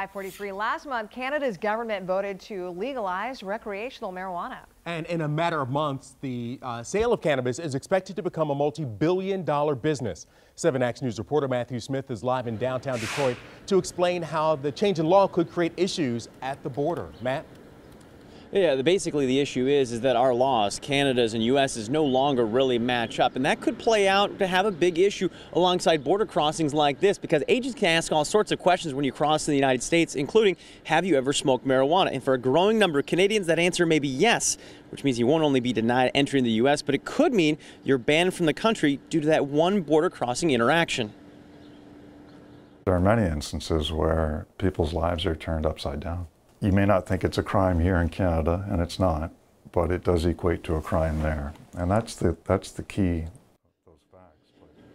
5:43. Last month, Canada's government voted to legalize recreational marijuana. And in a matter of months, the sale of cannabis is expected to become a multi-billion-dollar business. 7 Action News reporter Matthew Smith is live in downtown Detroit to explain how the change in law could create issues at the border. Matt? Yeah, basically the issue is that our laws, Canada's and U.S.'s, no longer really match up. And that could play out to have a big issue alongside border crossings like this, because agents can ask all sorts of questions when you cross the United States, including, have you ever smoked marijuana? And for a growing number of Canadians, that answer may be yes, which means you won't only be denied entering the U.S., but it could mean you're banned from the country due to that one border crossing interaction. There are many instances where people's lives are turned upside down. You may not think it's a crime here in Canada, and it's not, but it does equate to a crime there. And that's the key.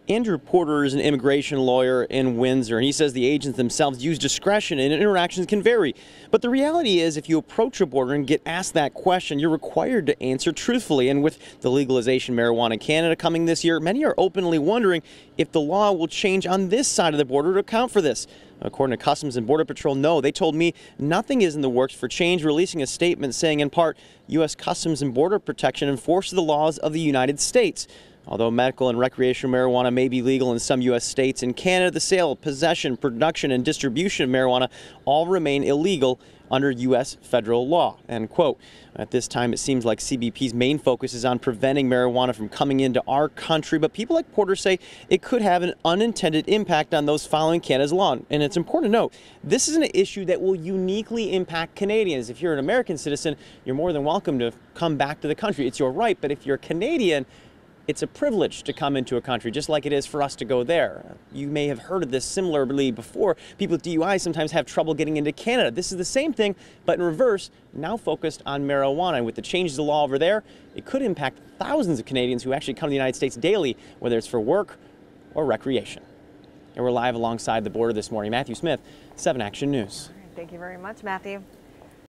Andrew Porter is an immigration lawyer in Windsor, and he says the agents themselves use discretion and interactions can vary. But the reality is, if you approach a border and get asked that question, you're required to answer truthfully. And with the legalization of marijuana in Canada coming this year, many are openly wondering if the law will change on this side of the border to account for this. According to Customs and Border Patrol, no. They told me nothing is in the works for change, releasing a statement saying, in part, U.S. Customs and Border Protection enforces the laws of the United States. Although medical and recreational marijuana may be legal in some U.S. states, in Canada, the sale, possession, production, and distribution of marijuana all remain illegal under U.S. federal law, end quote. At this time, it seems like CBP's main focus is on preventing marijuana from coming into our country, but people like Porter say it could have an unintended impact on those following Canada's law. And it's important to note, this is an issue that will uniquely impact Canadians. If you're an American citizen, you're more than welcome to come back to the country. It's your right, but if you're a Canadian, it's a privilege to come into a country, just like it is for us to go there. You may have heard of this similarly before. People with DUI sometimes have trouble getting into Canada. This is the same thing, but in reverse, now focused on marijuana. And with the changes to the law over there, it could impact thousands of Canadians who actually come to the United States daily, whether it's for work or recreation. And we're live alongside the border this morning. Matthew Smith, 7 Action News. Thank you very much, Matthew.